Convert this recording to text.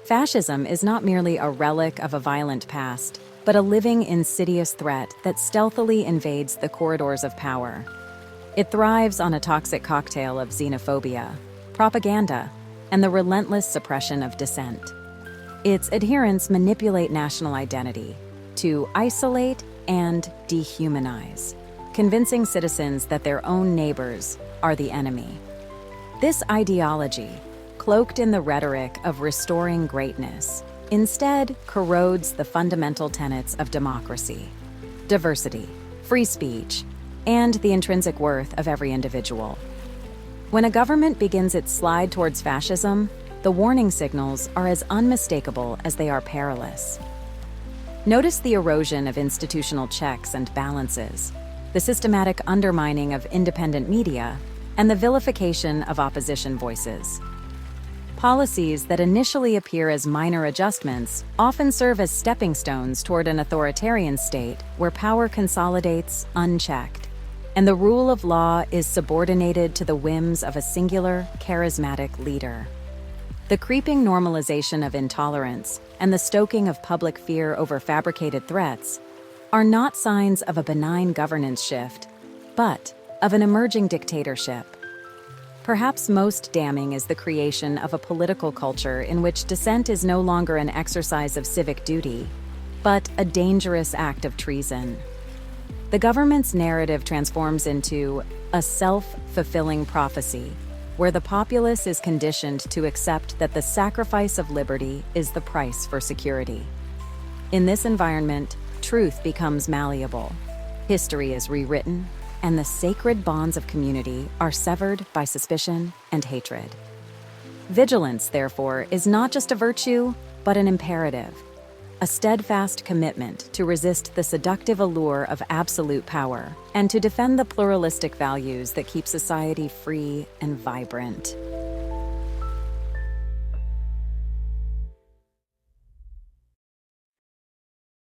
Fascism is not merely a relic of a violent past, but a living, insidious threat that stealthily invades the corridors of power. It thrives on a toxic cocktail of xenophobia, propaganda, and the relentless suppression of dissent. Its adherents manipulate national identity to isolate and dehumanize, convincing citizens that their own neighbors are the enemy. This ideology, cloaked in the rhetoric of restoring greatness, instead corrodes the fundamental tenets of democracy, diversity, free speech, and the intrinsic worth of every individual. When a government begins its slide towards fascism, the warning signals are as unmistakable as they are perilous. Notice the erosion of institutional checks and balances, the systematic undermining of independent media, and the vilification of opposition voices. Policies that initially appear as minor adjustments often serve as stepping stones toward an authoritarian state where power consolidates unchecked, and the rule of law is subordinated to the whims of a singular, charismatic leader. The creeping normalization of intolerance and the stoking of public fear over fabricated threats are not signs of a benign governance shift, but of an emerging dictatorship. Perhaps most damning is the creation of a political culture in which dissent is no longer an exercise of civic duty, but a dangerous act of treason. The government's narrative transforms into a self-fulfilling prophecy, where the populace is conditioned to accept that the sacrifice of liberty is the price for security. In this environment, truth becomes malleable, history is rewritten, and the sacred bonds of community are severed by suspicion and hatred. Vigilance, therefore, is not just a virtue, but an imperative, a steadfast commitment to resist the seductive allure of absolute power and to defend the pluralistic values that keep society free and vibrant.